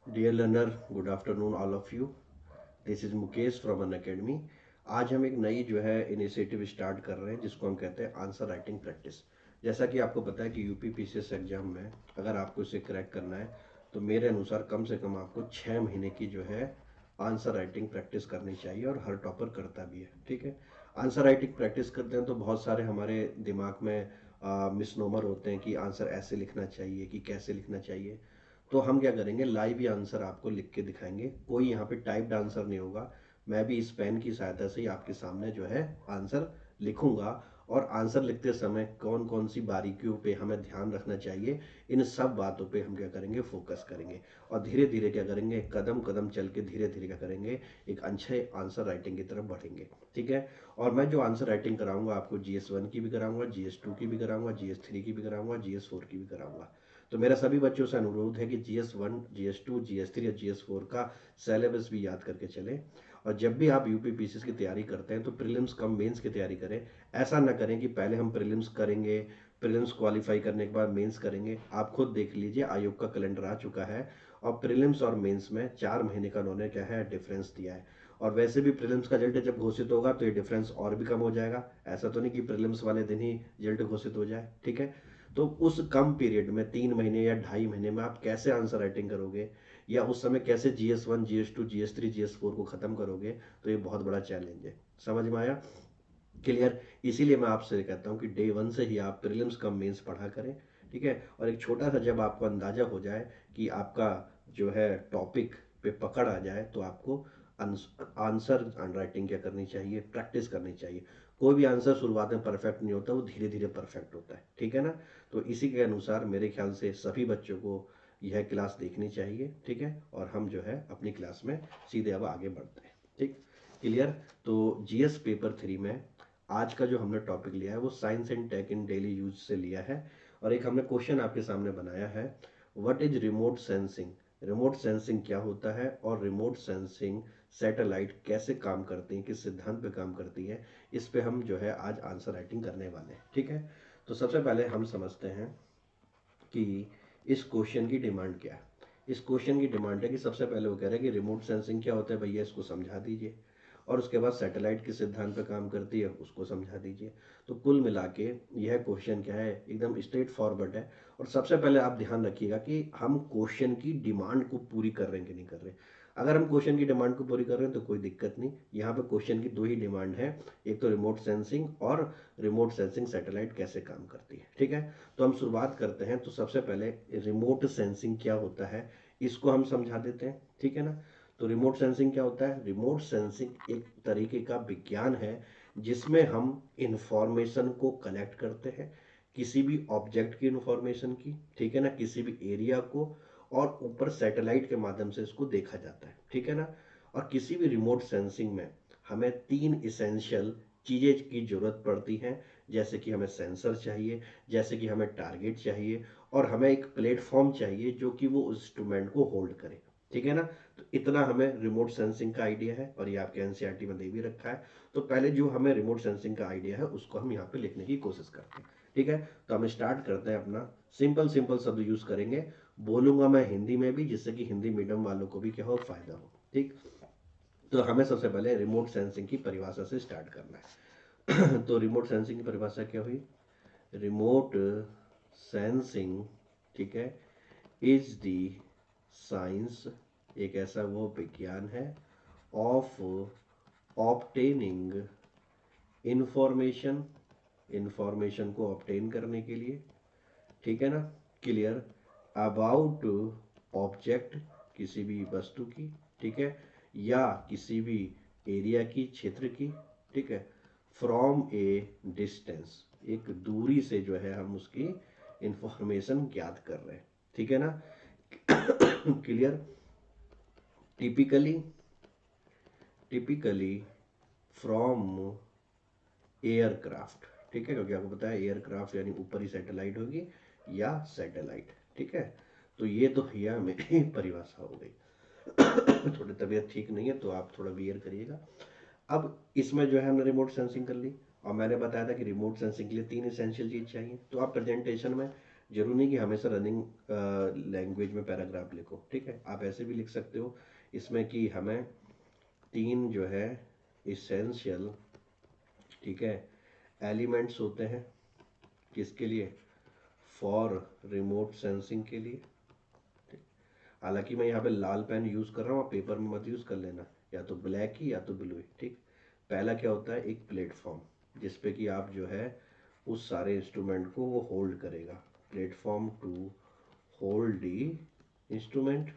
Dear learner, good afternoon all of you. This is Mukesh from Unacademy. आज हम एक नई जो है इनिशिएटिव स्टार्ट कर रहे हैं जिसको हम कहते हैं आंसर राइटिंग प्रैक्टिस। जैसा कि आपको पता है कि यूपी पीसीएस एग्जाम में अगर आपको इसे क्रैक करना है तो मेरे अनुसार कम से कम आपको 6 महीने की जो है आंसर राइटिंग प्रैक्टिस करनी चाहिए, और हर टॉपर करता भी है। ठीक है, आंसर राइटिंग प्रैक्टिस करते हैं तो बहुत सारे हमारे दिमाग में मिसनोमर होते हैं कि आंसर ऐसे लिखना चाहिए कि कैसे लिखना चाहिए। तो हम क्या करेंगे, लाइव ही आंसर आपको लिख के दिखाएंगे। कोई यहाँ पे टाइप्ड आंसर नहीं होगा। मैं भी इस पेन की सहायता से ही आपके सामने जो है आंसर लिखूंगा। और आंसर लिखते समय कौन कौन सी बारीकियों पे हमें ध्यान रखना चाहिए, इन सब बातों पे हम क्या करेंगे, फोकस करेंगे। और धीरे धीरे क्या करेंगे, कदम कदम चल के धीरे धीरे क्या करेंगे, एक अच्छे आंसर राइटिंग की तरफ बढ़ेंगे। ठीक है। और मैं जो आंसर राइटिंग कराऊंगा आपको GS1 की भी कराऊंगा, GS2 की भी कराऊंगा, GS3 की भी कराऊंगा, GS4 की भी कराऊंगा। तो मेरा सभी बच्चों से अनुरोध है कि GS1, GS2, GS3 या GS4 का सिलेबस भी याद करके चलें। और जब भी आप यूपी पीसीएस की तैयारी करते हैं तो प्रीलिम्स कम मेंस की तैयारी करें। ऐसा ना करें कि पहले हम प्रीलिम्स करेंगे, प्रीलिम्स क्वालिफाई करने के बाद मेंस करेंगे। आप खुद देख लीजिए, आयोग का कैलेंडर आ चुका है और प्रीलिम्स और मेंस में 4 महीने का उन्होंने क्या है डिफरेंस दिया है। और वैसे भी प्रीलिम्स का रिजल्ट जब घोषित होगा तो ये डिफरेंस और भी कम हो जाएगा। ऐसा तो नहीं कि प्रीलिम्स वाले दिन ही रिजल्ट घोषित हो जाए। ठीक है। तो उस कम पीरियड में 3 महीने या 2.5 महीने में आप कैसे आंसर राइटिंग करोगे, या उस समय कैसे GS1, GS2, GS3, GS4 को ख़त्म करोगे, तो ये बहुत बड़ा चैलेंज है। समझ में आया? क्लियर? इसीलिए मैं आपसे कहता हूँ कि डे 1 से ही आप प्रीलिम्स कम मेंस पढ़ा करें। ठीक है। और एक छोटा सा जब आपको अंदाजा हो जाए कि आपका जो है टॉपिक पे पकड़ आ जाए तो आपको आंसर राइटिंग क्या करनी चाहिए, प्रैक्टिस करनी चाहिए। कोई भी आंसर शुरुआत में परफेक्ट नहीं होता, वो धीरे धीरे परफेक्ट होता है। ठीक है ना? तो इसी के अनुसार मेरे ख्याल से सभी बच्चों को यह क्लास देखनी चाहिए। ठीक है। और हम जो है अपनी क्लास में सीधे अब आगे बढ़ते हैं। ठीक, क्लियर? तो GS पेपर 3 में आज का जो हमने टॉपिक लिया है वो science and tech in daily use से लिया है। और एक हमने क्वेश्चन आपके सामने बनाया है, what is remote sensing. Remote sensing क्या होता है और रिमोट सेंसिंग सैटेलाइट कैसे काम करती है, किस सिद्धांत पे काम करती है, इस पे हम जो है आज आंसर राइटिंग करने वाले हैं। ठीक है। तो सबसे पहले हम समझते हैं कि इस क्वेश्चन की डिमांड क्या है। इस क्वेश्चन की डिमांड है कि सबसे पहले वो कह रहे हैं कि रिमोट सेंसिंग क्या होता है भैया, इसको समझा दीजिए। और उसके बाद सैटेलाइट किस सिद्धांत पर काम करती है उसको समझा दीजिए। तो कुल मिला के यह क्वेश्चन क्या है, एकदम स्ट्रेट फॉरवर्ड है। और सबसे पहले आप ध्यान रखिएगा कि हम क्वेश्चन की डिमांड को पूरी कर रहे हैं कि नहीं कर रहे। अगर हम क्वेश्चन की डिमांड को पूरी कर रहे हैं तो कोई दिक्कत नहीं। यहाँ पे क्वेश्चन की दो ही डिमांड है, एक तो रिमोट सेंसिंग और रिमोट सेंसिंग सैटेलाइट कैसे काम करती है। ठीक है। तो हम शुरुआत करते हैं। तो सबसे पहले रिमोट सेंसिंग क्या होता है इसको हम समझा देते हैं। ठीक है ना? तो रिमोट सेंसिंग क्या होता है? रिमोट सेंसिंग एक तरीके का विज्ञान है जिसमें हम इंफॉर्मेशन को कलेक्ट करते हैं, किसी भी ऑब्जेक्ट की इंफॉर्मेशन की, ठीक है ना, किसी भी एरिया को, और ऊपर सैटेलाइट के माध्यम से इसको देखा जाता है। ठीक है ना? और किसी भी रिमोट सेंसिंग में हमें 3 इसेंशियल चीज़ें की जरूरत पड़ती हैं। जैसे कि हमें सेंसर चाहिए, जैसे कि हमें टारगेट चाहिए, और हमें एक प्लेटफॉर्म चाहिए जो कि वो इंस्ट्रूमेंट को होल्ड करे। ठीक है ना? तो इतना हमें रिमोट सेंसिंग का आइडिया है, और ये आपके एनसीईआरटी में दे भी रखा है। तो पहले जो हमें रिमोट सेंसिंग का आइडिया है उसको हम यहाँ पे लिखने की कोशिश करते हैं। ठीक है। तो हम स्टार्ट करते हैं अपना। सिंपल सिंपल शब्द यूज करेंगे, बोलूंगा मैं हिंदी में भी जिससे कि हिंदी मीडियम वालों को भी क्या हो, फायदा हो। ठीक। तो हमें सबसे पहले रिमोट सेंसिंग की परिभाषा से स्टार्ट करना है। तो रिमोट सेंसिंग की परिभाषा क्या हुई? रिमोट सेंसिंग, ठीक है, इज द साइंस, एक ऐसा वो विज्ञान है, ऑफ ऑप्टेनिंग इंफॉर्मेशन, इंफॉर्मेशन को ऑप्टेन करने के लिए, ठीक है ना, क्लियर, अबाउट ऑब्जेक्ट, किसी भी वस्तु की, ठीक है, या किसी भी एरिया की, क्षेत्र की, ठीक है, फ्रॉम ए डिस्टेंस, एक दूरी से जो है हम उसकी इंफॉर्मेशन ज्ञात कर रहे हैं। ठीक है ना? Clear? Typically, typically from aircraft, ठीक है, क्योंकि आपको पता है एयरक्राफ्ट यानी ऊपर ही सैटेलाइट होगी या सैटेलाइट। ठीक है। तो ये तो भैया मेरी परिभाषा हो गई। थोड़ी तबीयत ठीक नहीं है तो आप थोड़ा बियर करिएगा। अब इसमें जो है हमने रिमोट सेंसिंग कर ली, और मैंने बताया था कि रिमोट सेंसिंग के लिए 3 इसेंशियल चीज चाहिए। तो आप प्रेजेंटेशन में जरूरी नहीं कि हमेशा रनिंग लैंग्वेज में पैराग्राफ लिखो, ठीक है, आप ऐसे भी लिख सकते हो इसमें कि हमें 3 जो है इसेंशियल, ठीक है, एलिमेंट्स होते हैं किसके लिए, फॉर रिमोट सेंसिंग के लिए। हालांकि मैं यहाँ पे लाल पेन यूज कर रहा हूँ, आप पेपर में मत यूज कर लेना, या तो ब्लैक ही या तो ब्लू ही, ठीक। पहला क्या होता है, एक प्लेटफॉर्म जिसपे कि आप जो है उस सारे इंस्ट्रूमेंट को वो होल्ड करेगा, platform to hold the instrument,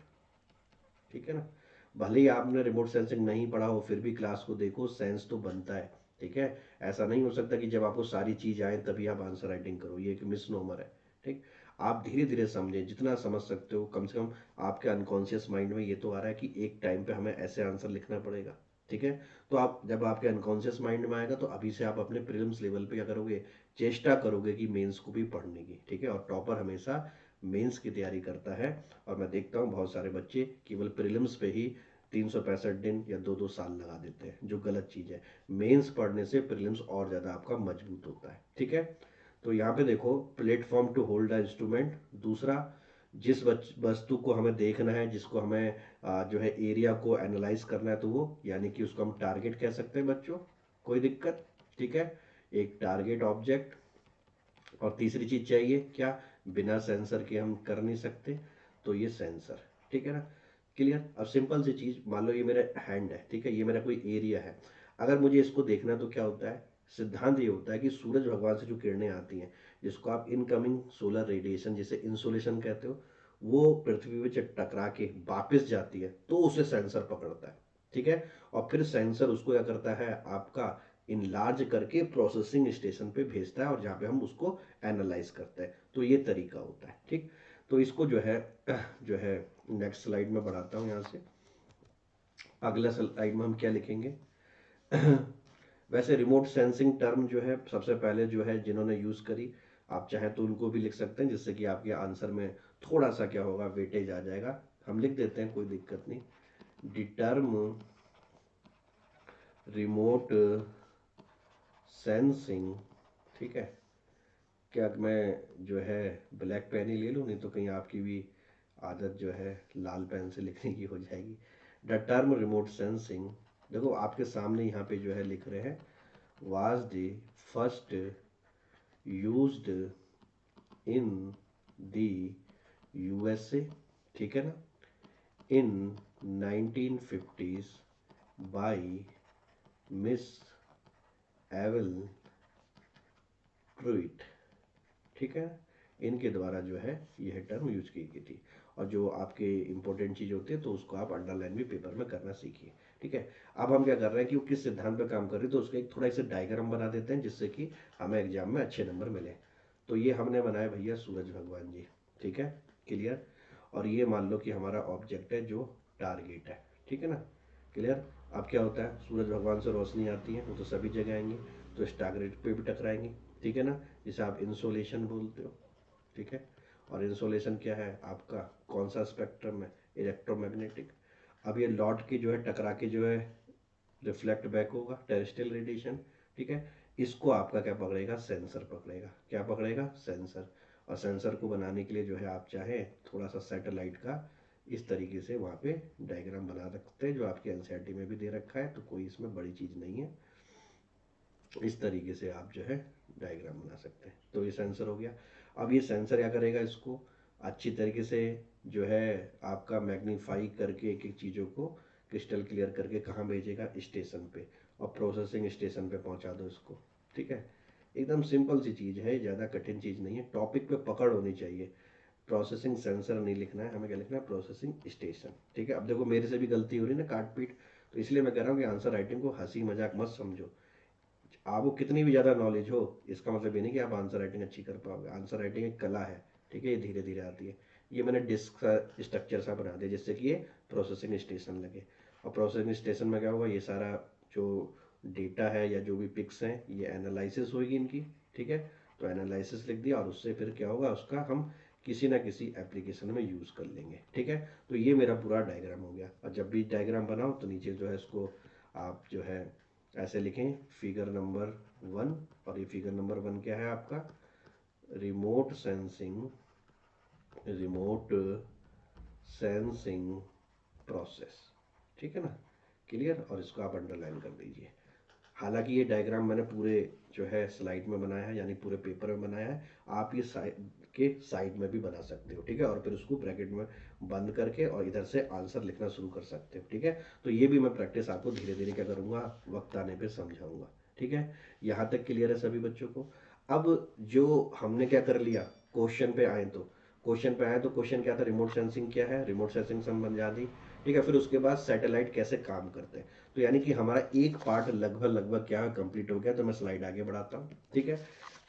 ठीक है ना। भले ही आपने रिमोट सेंसिंग नहीं पढ़ा हो फिर भी क्लास को देखो, सेंस तो बनता है, ठीक है। ऐसा नहीं हो सकता कि जब आपको सारी चीज आए तभी आप आंसर राइटिंग करो, ये एक मिसनोमर है, ठीक। आप धीरे धीरे समझें, जितना समझ सकते हो, कम से कम आपके अनकॉन्शियस माइंड में ये तो आ रहा है कि एक टाइम पे हमें ऐसे आंसर लिखना पड़ेगा, ठीक है। तो आप जब आपके अनकॉन्शियस माइंड में आएगा तो अभी से आप अपने प्रीलिम्स लेवल पे क्या करोगे, चेष्टा करोगे कि मेंस को भी पढ़ने की, ठीक है। और टॉपर हमेशा मेंस की तैयारी करता है, और मैं देखता हूँ बहुत सारे बच्चे केवल प्रीलिम्स पे ही 365 दिन या 2-2 साल लगा देते हैं, जो गलत चीज़ है। मेंस पढ़ने से प्रीलिम्स और ज़्यादा आपका मजबूत होता है, ठीक है। तो यहाँ पे देखो, platform to hold the instrument. दूसरा, जिस वस्तु को हमें देखना है, जिसको हमें जो है एरिया को एनालाइज करना है, तो वो यानी कि उसको हम टारगेट कह सकते हैं बच्चों, कोई दिक्कत, ठीक है। एक टारगेट ऑब्जेक्ट। और तीसरी चीज चाहिए क्या, बिना सेंसर के हम कर नहीं सकते, तो ये सेंसर, ठीक है ना। क्लियर। अब सिंपल सी चीज, मान लो ये मेरा हैंड है, ठीक है, ये मेरा कोई एरिया है। अगर मुझे इसको देखना है तो क्या होता है, सिद्धांत ये होता है कि सूरज भगवान से जो किरणें आती हैं, जिसको आप इनकमिंग सोलर रेडिएशन, जिसे इंसोलेशन कहते हो, वो पृथ्वी पे जब टकरा के वापस जाती है तो उसे सेंसर पकड़ता है, ठीक है। और फिर सेंसर उसको क्या करता है, आपका इनलार्ज करके प्रोसेसिंग स्टेशन पे भेजता है, और जहाँ पे हम उसको एनालाइज करते हैं। तो ये तरीका होता है, ठीक। तो इसको जो है नेक्स्ट स्लाइड में बढ़ाता हूँ यहाँ से। अगला स्लाइड में हम क्या लिखेंगे। वैसे रिमोट सेंसिंग टर्म जो है सबसे पहले जो है जिन्होंने यूज करी, आप चाहें तो उनको भी लिख सकते हैं, जिससे कि आपके आंसर में थोड़ा सा क्या होगा, वेटेज आ जाएगा। हम लिख देते हैं, कोई दिक्कत नहीं। द टर्म रिमोट सेंसिंग, ठीक है। क्या मैं जो है ब्लैक पेन ही ले लूँ, नहीं तो कहीं आपकी भी आदत जो है लाल पेन से लिखने की हो जाएगी। द टर्म रिमोट सेंसिंग, देखो आपके सामने यहाँ पे जो है लिख रहे हैं, was the first used in the USA, ठीक है ना, इन 1950s बाय मिस एवल ट्रूइट, ठीक है। इनके द्वारा जो है यह टर्म यूज की गई थी। और जो आपके इंपॉर्टेंट चीज होती है तो उसको आप अंडरलाइन भी पेपर में करना सीखिए, ठीक है। अब हम क्या कर रहे हैं कि वो किस सिद्धांत पर काम कर रही है, तो उसका एक थोड़ा सा डायग्राम बना देते हैं, जिससे कि हमें एग्जाम में अच्छे नंबर मिले। तो ये हमने बनाया भैया सूरज भगवान जी, ठीक है, क्लियर। और ये मान लो कि हमारा ऑब्जेक्ट है जो टारगेट है, ठीक है ना, क्लियर। अब क्या होता है, सूरज भगवान से रोशनी आती है, वो तो सभी जगह आएंगी, तो इस टारगेट पे भी टकराएंगी, ठीक है ना, जिसे आप इंसोलेशन बोलते हो, ठीक है। और इंसोलेशन क्या है आपका, कौन सा स्पेक्ट्रम है, इलेक्ट्रोमैग्नेटिक। अब ये लौट के जो है टकरा के जो है रिफ्लेक्ट बैक होगा, टेरेस्ट्रियल रेडिएशन, ठीक है। इसको आपका क्या पकड़ेगा, सेंसर पकड़ेगा, क्या पकड़ेगा, सेंसर। और सेंसर को बनाने के लिए जो है आप चाहे थोड़ा सा सैटेलाइट का इस तरीके से वहाँ पे डायग्राम बना सकते हैं, जो आपके एनसीईआरटी में भी दे रखा है, तो कोई इसमें बड़ी चीज़ नहीं है। इस तरीके से आप जो है डायग्राम बना सकते हैं। तो ये सेंसर हो गया। अब ये सेंसर क्या करेगा, इसको अच्छी तरीके से जो है आपका मैग्नीफाई करके एक एक चीज़ों को क्रिस्टल क्लियर करके कहाँ भेजेगा, स्टेशन पे, और प्रोसेसिंग स्टेशन पे पहुंचा दो इसको, ठीक है। एकदम सिंपल सी चीज़ है, ज़्यादा कठिन चीज़ नहीं है, टॉपिक पे पकड़ होनी चाहिए। प्रोसेसिंग सेंसर नहीं लिखना है हमें, क्या लिखना है, प्रोसेसिंग स्टेशन, ठीक है। अब देखो मेरे से भी गलती हो रही है ना, काट पीट, तो इसलिए मैं कह रहा हूँ कि आंसर राइटिंग को हंसी मजाक मत समझो। आपको कितनी भी ज़्यादा नॉलेज हो, इसका मतलब ये नहीं कि आप आंसर राइटिंग अच्छी कर पाओगे। आंसर राइटिंग एक कला है, ठीक है, ये धीरे धीरे आती है। ये मैंने डिस्क स्ट्रक्चर सा बना दिया जिससे कि ये प्रोसेसिंग स्टेशन लगे। और प्रोसेसिंग स्टेशन में क्या होगा, ये सारा जो डेटा है या जो भी पिक्स हैं ये एनालिसिस होगी इनकी, ठीक है। तो एनालिसिस लिख दिया, और उससे फिर क्या होगा, उसका हम किसी ना किसी एप्लीकेशन में यूज़ कर लेंगे, ठीक है। तो ये मेरा पूरा डायग्राम हो गया। और जब भी डायग्राम बनाओ तो नीचे जो है इसको आप जो है ऐसे लिखें, फिगर नंबर 1। और ये फिगर नंबर 1 क्या है आपका, रिमोट सेंसिंग प्रोसेस, ठीक है ना, क्लियर। और इसको आप अंडरलाइन कर दीजिए। हालांकि ये डायग्राम मैंने पूरे जो है स्लाइड में बनाया है, यानी पूरे पेपर में बनाया है। आप ये साइड में भी बना सकते हो, ठीक है, और फिर उसको ब्रैकेट में बंद करके और इधर से आंसर लिखना शुरू कर सकते हो, ठीक है। तो ये भी मैं प्रैक्टिस आपको धीरे धीरे क्या करूँगा, वक्त आने पे समझाऊंगा, ठीक है। यहाँ तक क्लियर है सभी बच्चों को। अब जो हमने क्या कर लिया, क्वेश्चन पे आए तो क्वेश्चन क्या था, रिमोट सेंसिंग क्या है, रिमोट सेंसिंग संबंध दी, ठीक है। फिर उसके बाद सैटेलाइट कैसे काम करते हैं। तो यानी कि हमारा एक पार्ट लगभग क्या कंप्लीट हो गया। तो मैं स्लाइड आगे बढ़ाता हूँ, ठीक है।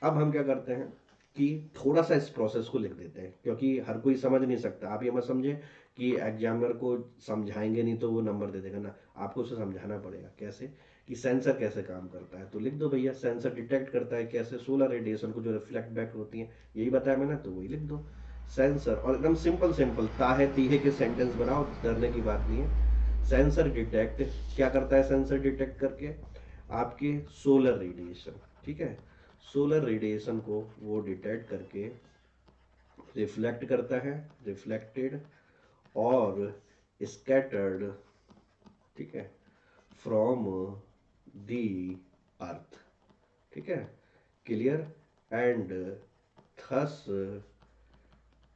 अब हम क्या करते हैं कि थोड़ा सा इस प्रोसेस को लिख देते हैं, क्योंकि हर कोई समझ नहीं सकता। आप ये मत समझे कि एग्जामिनर को समझाएंगे नहीं तो वो नंबर दे देगा ना, आपको उसे समझाना पड़ेगा कैसे, कि सेंसर कैसे काम करता है। तो लिख दो भैया, सेंसर डिटेक्ट करता है कैसे, सोलर रेडिएशन को जो रिफ्लेक्ट बैक होती है, यही बताया मैंने, तो वही लिख दो सेंसर। और एकदम सिंपल सिंपल ताहे तीहे के सेंटेंस बनाओ, डरने की बात नहीं है। सेंसर डिटेक्ट क्या करता है, सेंसर डिटेक्ट करके आपके सोलर रेडिएशन, ठीक है, सोलर रेडिएशन को वो डिटेक्ट करके रिफ्लेक्ट करता है, रिफ्लेक्टेड और स्कैटर्ड, ठीक है, फ्रॉम दी अर्थ, ठीक है, clear. And thus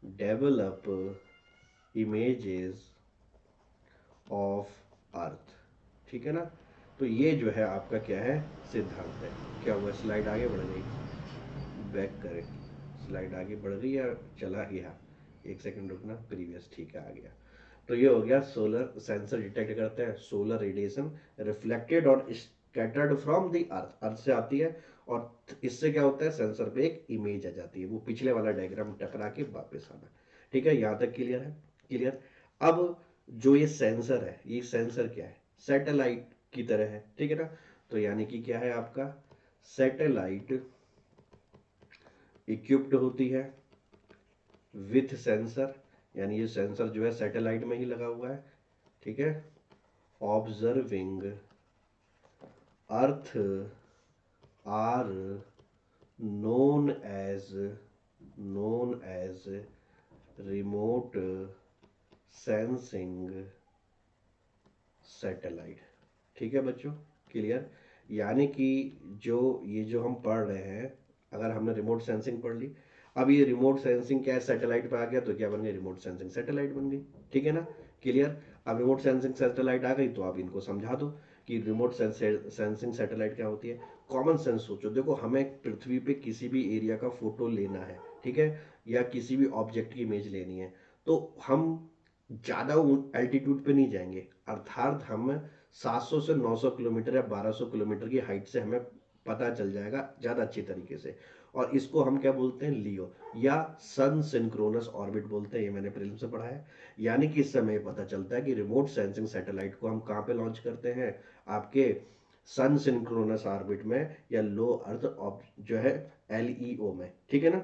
develop images of earth, ठीक है ना। तो ये जो है आपका क्या है, सिद्धांत है। क्या हुआ, स्लाइड आगे बढ़ गई, बैक करें, स्लाइड आगे बढ़ गई या चला गया, एक सेकंड रुकना, प्रीवियस, ठीक है, आ गया। तो ये हो गया, सोलर सेंसर डिटेक्ट करते हैं सोलर रेडिएशन रिफ्लेक्टेड और स्कैटर्ड फ्रॉम द अर्थ, अर्थ से आती है, और इससे क्या होता है, सेंसर पे एक इमेज आ जाती है, वो पिछले वाला डायग्राम टकरा के वापस आना, ठीक है। यहाँ तक क्लियर है, क्लियर। अब जो ये सेंसर है, ये सेंसर क्या है, सैटेलाइट की तरह है, ठीक है ना। तो यानी कि क्या है आपका, सैटेलाइट इक्विप्ड होती है विथ सेंसर, यानी ये सेंसर जो है सैटेलाइट में ही लगा हुआ है, ठीक है। Observing earth or known as known as remote sensing satellite, ठीक है बच्चों, क्लियर। यानी कि जो ये जो हम पढ़ रहे हैं, अगर हमने रिमोट सेंसिंग पढ़ ली, अब ये रिमोट सेंसिंग क्या है, सैटेलाइट पे आ गया तो क्या बन गई, रिमोट सेंसिंग सैटेलाइट बन गई, ठीक है ना, क्लियर। अब रिमोट सेंसिंग सैटेलाइट आ गई तो आप इनको समझा दो कि रिमोट सेंसिंग सैटेलाइट क्या होती है। कॉमन सेंस सोचो, देखो हमें पृथ्वी पे किसी भी एरिया का फोटो लेना है, ठीक है, या किसी भी ऑब्जेक्ट की इमेज लेनी है, तो हम ज़्यादा एल्टीट्यूड पे नहीं जाएंगे, अर्थात हम 700 से 900 किलोमीटर या 1200 किलोमीटर की हाइट से हमें पता चल जाएगा ज़्यादा अच्छी तरीके से। और इसको हम क्या बोलते हैं, लियो या सन सिंक्रोनस ऑर्बिट बोलते हैं, ये मैंने प्रीलिम्स से पढ़ा है। यानी कि इस समय पता चलता है कि रिमोट सेंसिंग सैटेलाइट को हम कहाँ पे लॉन्च करते हैं, आपके सन सिंक्रोनस ऑर्बिट में, या लो अर्थ जो है LEO में, ठीक है ना।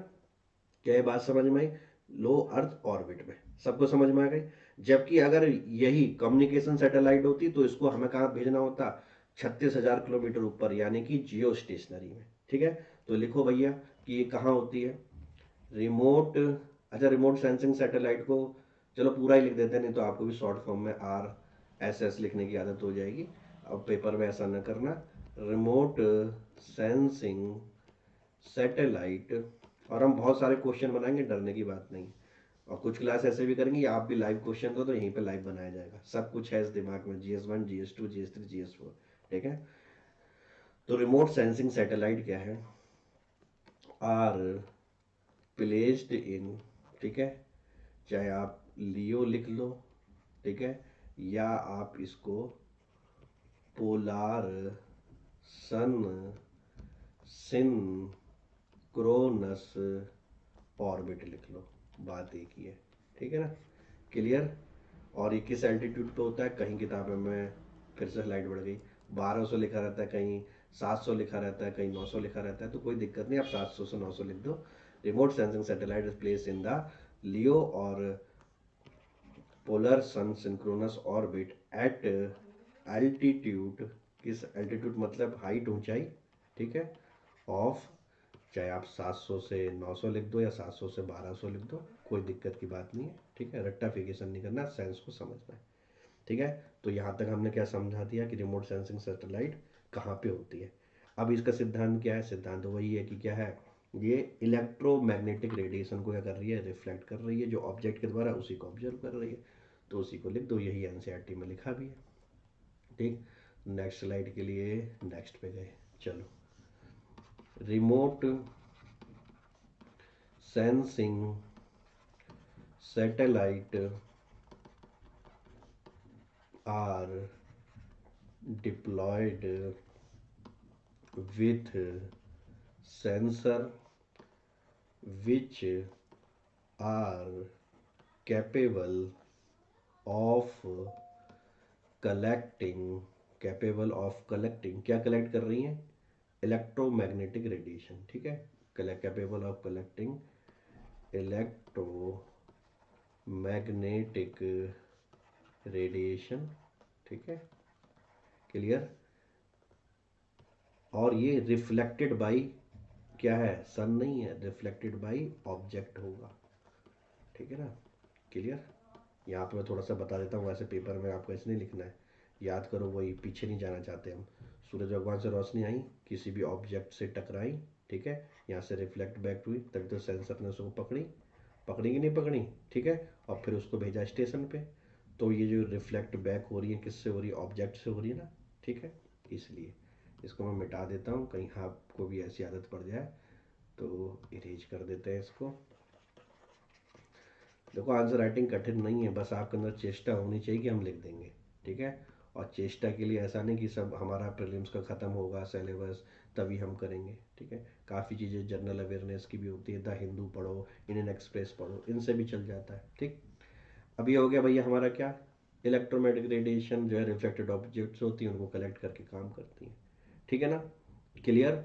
क्या ये बात समझ में आई, लो अर्थ ऑर्बिट में, सबको समझ में आ गई। जबकि अगर यही कम्युनिकेशन सैटेलाइट होती तो इसको हमें कहाँ भेजना होता, 36,000 किलोमीटर ऊपर, यानी कि जियो स्टेशनरी में, ठीक है। तो लिखो भैया कि ये कहाँ होती है, रिमोट, अच्छा रिमोट सेंसिंग सैटेलाइट को चलो पूरा ही लिख देते हैं, नहीं तो आपको भी शॉर्ट फॉर्म में RSS लिखने की आदत हो जाएगी। अब पेपर में ऐसा न करना, रिमोट सेंसिंग सैटेलाइट। और हम बहुत सारे क्वेश्चन बनाएंगे, डरने की बात नहीं। और कुछ क्लास ऐसे भी करेंगे, आप भी लाइव क्वेश्चन दो तो यहीं पे लाइव बनाया जाएगा, सब कुछ है इस दिमाग में, GS1 GS2 GS3 GS4, ठीक है। तो रिमोट सेंसिंग सैटेलाइट क्या है, आर प्लेस्ड इन, ठीक है, चाहे आप लियो लिख लो, ठीक है, या आप इसको पोलार सन सिंक्रोनस ऑर्बिट लिख लो, बात एक ही है, ठीक है ना, क्लियर। और ये किस एल्टीट्यूड पे होता है, कहीं किताबों में फिर से स्लाइड बढ़ गई, 1200 लिखा रहता है, कहीं 700 लिखा रहता है, कहीं 900 लिखा रहता है, तो कोई दिक्कत नहीं, आप 700 से 900 लिख दो। Remote sensing satellite is place in the LEO और polar sun synchronous orbit at altitude, किस एल्टीट्यूड मतलब हाइट ऊंचाई, ठीक है, ऑफ चाहे आप 700 से 900 लिख दो या 700 से 1200 लिख दो, कोई दिक्कत की बात नहीं है, ठीक है। रट्टाफिकेशन नहीं करना, सेंस को समझना है, ठीक है। तो यहाँ तक हमने क्या समझा दिया कि रिमोट सेंसिंग सैटेलाइट कहाँ पे होती है। अब इसका सिद्धांत क्या है? सिद्धांत वही है कि क्या है, ये इलेक्ट्रोमैग्नेटिक रेडिएशन को क्या कर रही है, रिफ्लेक्ट कर रही है, जो ऑब्जेक्ट के द्वारा उसी को ऑब्जर्व कर रही है। तो उसी को लिख दो, यही एनसीईआरटी में लिखा भी है, ठीक। नेक्स्ट स्लाइड के लिए नेक्स्ट पे गए, चलो। Remote sensing satellite are deployed with sensor which are capable of collecting क्या कलेक्ट कर रही हैं? इलेक्ट्रोमैग्नेटिक रेडिएशन, ठीक है। Capable of collecting electromagnetic radiation, ठीक है, क्लियर। और ये रिफ्लेक्टेड बाई क्या है? सन नहीं है, रिफ्लेक्टेड बाई ऑब्जेक्ट होगा, ठीक है ना, क्लियर। यहाँ पे मैं थोड़ा सा बता देता हूँ, वैसे पेपर में आपको ऐसे नहीं लिखना है, याद करो, वही पीछे नहीं जाना चाहते हम। सूरज भगवान से रोशनी आई, किसी भी ऑब्जेक्ट से टकराई, ठीक है, यहाँ से रिफ्लेक्ट बैक हुई, तभी तो सेंसर ने उसको पकड़ी, पकड़ी कि नहीं पकड़ी, ठीक है, और फिर उसको भेजा स्टेशन पे। तो ये जो रिफ्लेक्ट बैक हो रही है, किससे हो रही है? ऑब्जेक्ट से हो रही है ना, ठीक है। इसलिए इसको मैं मिटा देता हूँ, कहीं आपको भी ऐसी आदत पड़ जाए तो इरेज कर देते हैं इसको। देखो, आंसर राइटिंग कठिन नहीं है, बस आपके अंदर चेष्टा होनी चाहिए कि हम लिख देंगे, ठीक है। और चेष्टा के लिए ऐसा नहीं कि सब हमारा प्रीलिम्स का ख़त्म होगा सिलेबस तभी हम करेंगे, ठीक है। काफ़ी चीज़ें जनरल अवेयरनेस की भी होती है, द हिंदू पढ़ो, इंडियन एक्सप्रेस पढ़ो, इनसे भी चल जाता है, ठीक। अब ये हो गया भैया हमारा क्या, इलेक्ट्रोमैग्नेटिक रेडिएशन जो है रिफ्लेक्टेड ऑब्जेक्ट्स होती हैं, उनको कलेक्ट करके काम करती हैं, ठीक है ना, क्लियर।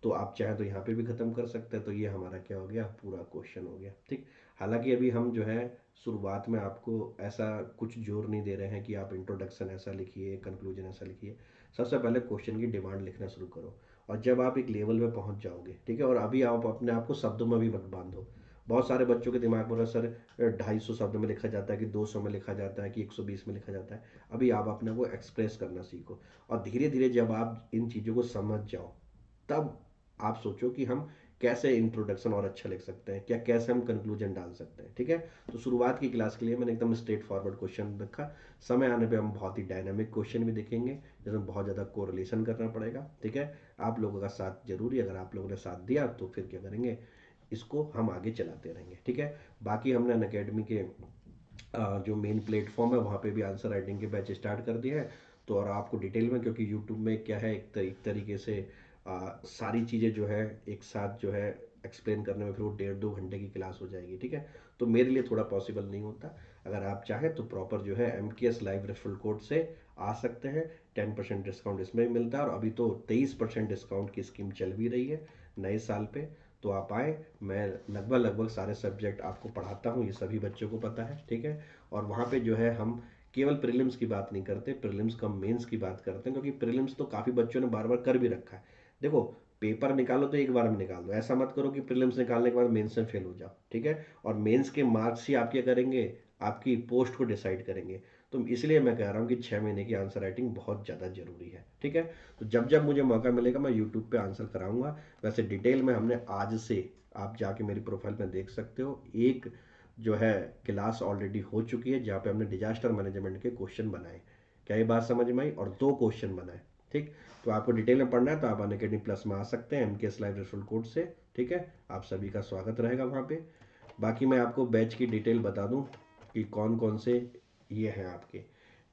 तो आप चाहें तो यहाँ पे भी ख़त्म कर सकते हैं। तो ये हमारा क्या हो गया, पूरा क्वेश्चन हो गया, ठीक। हालांकि अभी हम जो है शुरुआत में आपको ऐसा कुछ जोर नहीं दे रहे हैं कि आप इंट्रोडक्शन ऐसा लिखिए, कंक्लूजन ऐसा लिखिए। सबसे पहले क्वेश्चन की डिमांड लिखना शुरू करो, और जब आप एक लेवल पे पहुंच जाओगे, ठीक है, और अभी आप अपने आप को शब्दों में भी मत बांधो। बहुत सारे बच्चों के दिमाग में सर 250 शब्द में लिखा जाता है कि 200 में लिखा जाता है कि 120 में लिखा जाता है। अभी आप अपने को एक्सप्रेस करना सीखो, और धीरे धीरे जब आप इन चीज़ों को समझ जाओ, तब आप सोचो कि हम कैसे इंट्रोडक्शन और अच्छा लिख सकते हैं, क्या कैसे हम कंक्लूजन डाल सकते हैं, ठीक है। तो शुरुआत की क्लास के लिए मैंने एकदम स्ट्रेट फॉरवर्ड क्वेश्चन रखा। समय आने पे हम बहुत ही डायनामिक क्वेश्चन भी देखेंगे, जिसमें बहुत ज़्यादा कोरिलेशन करना पड़ेगा, ठीक है। आप लोगों का साथ जरूरी, अगर आप लोगों ने साथ दिया तो फिर क्या करेंगे, इसको हम आगे चलाते रहेंगे, ठीक है। बाकी हमने अनअकैडमी के जो मेन प्लेटफॉर्म है वहाँ पे भी आंसर राइटिंग के बैच स्टार्ट कर दिए हैं। तो और आपको डिटेल में, क्योंकि यूट्यूब में क्या है, एक तरीके से सारी चीज़ें जो है एक साथ जो है एक्सप्लेन करने में फिर वो 1.5-2 घंटे की क्लास हो जाएगी, ठीक है। तो मेरे लिए थोड़ा पॉसिबल नहीं होता। अगर आप चाहें तो प्रॉपर जो है MKS लाइव रेफरल कोड से आ सकते हैं, 10% डिस्काउंट इसमें भी मिलता है, और अभी तो 23% डिस्काउंट की स्कीम चल भी रही है नए साल पे। तो आप आए, मैं लगभग लगभग सारे सब्जेक्ट आपको पढ़ाता हूँ, ये सभी बच्चों को पता है, ठीक है। और वहाँ पे जो है हम केवल प्रीलिम्स की बात नहीं करते, प्रीलिम्स कम मेंस की बात करते हैं, क्योंकि प्रीलिम्स तो काफ़ी बच्चों ने बार बार कर भी रखा है। देखो, पेपर निकालो तो एक बार में निकाल दो, ऐसा मत करो कि प्रीलिम्स निकालने के बाद मेंस में फेल हो जाओ, ठीक है। और मेंस के मार्क्स ही आप क्या करेंगे, आपकी पोस्ट को डिसाइड करेंगे। तो इसलिए मैं कह रहा हूँ कि 6 महीने की आंसर राइटिंग बहुत ज़्यादा जरूरी है, ठीक है। तो जब जब मुझे मौका मिलेगा मैं यूट्यूब पे आंसर कराऊंगा। वैसे डिटेल में हमने आज से, आप जाके मेरी प्रोफाइल में देख सकते हो, एक जो है क्लास ऑलरेडी हो चुकी है जहाँ पे हमने डिजास्टर मैनेजमेंट के क्वेश्चन बनाए। क्या ये बात समझ में आई? और 2 क्वेश्चन बनाए, ठीक। तो आपको डिटेल में पढ़ना है तो आप अनअकैडमी प्लस में आ सकते हैं MKS लाइव रेफरल कोड से, ठीक है। आप सभी का स्वागत रहेगा वहाँ पे। बाकी मैं आपको बैच की डिटेल बता दूं कि कौन कौन से ये हैं आपके।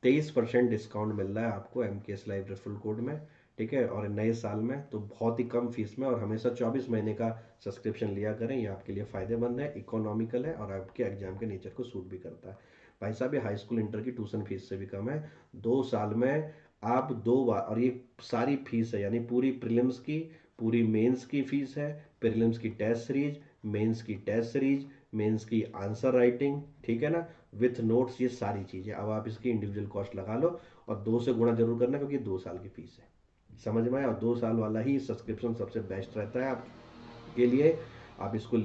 23% डिस्काउंट मिल रहा है आपको MKS लाइव रेफरल कोड में, ठीक है। और नए साल में तो बहुत ही कम फीस में, और हमेशा 24 महीने का सब्सक्रिप्शन लिया करें, ये आपके लिए फ़ायदेमंद है, इकोनॉमिकल है, और आपके एग्जाम के नेचर को सूट भी करता है। भाई साहब, ये हाई स्कूल इंटर की ट्यूशन फीस से भी कम है। 2 साल में आप 2 बार, और ये सारी फीस है, यानी पूरी प्रीलिम्स की, पूरी मेंस की फीस है, प्रीलिम्स की टेस्ट सीरीज, मेंस की टेस्ट सीरीज, मेंस की आंसर राइटिंग, ठीक है ना, विथ नोट्स, ये सारी चीज़ें। अब आप इसकी इंडिविजुअल कॉस्ट लगा लो, और 2 से गुणा जरूर करना, क्योंकि 2 साल की फीस है, समझ में आया। और 2 साल वाला ही सब्सक्रिप्शन सबसे बेस्ट रहता है। आप के लिए आप इसको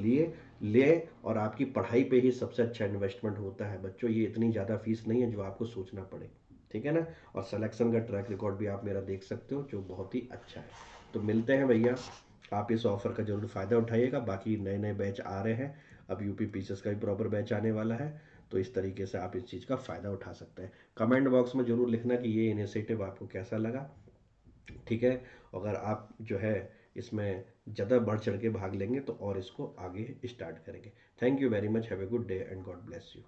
ले और आपकी पढ़ाई पे ही सबसे अच्छा इन्वेस्टमेंट होता है बच्चों। ये इतनी ज़्यादा फीस नहीं है जो आपको सोचना पड़े, ठीक है ना। और सिलेक्शन का ट्रैक रिकॉर्ड भी आप मेरा देख सकते हो जो बहुत ही अच्छा है। तो मिलते हैं भैया, आप इस ऑफर का जरूर फ़ायदा उठाइएगा। बाकी नए नए बैच आ रहे हैं, अब यूपी पीसीएस का भी प्रॉपर बैच आने वाला है, तो इस तरीके से आप इस चीज़ का फ़ायदा उठा सकते हैं। कमेंट बॉक्स में ज़रूर लिखना कि ये इनिशिएटिव आपको कैसा लगा, ठीक है। अगर आप जो है इसमें ज़्यादा बढ़ चढ़ के भाग लेंगे तो और इसको आगे स्टार्ट करेंगे। Thank you very much, have a good day and God bless you.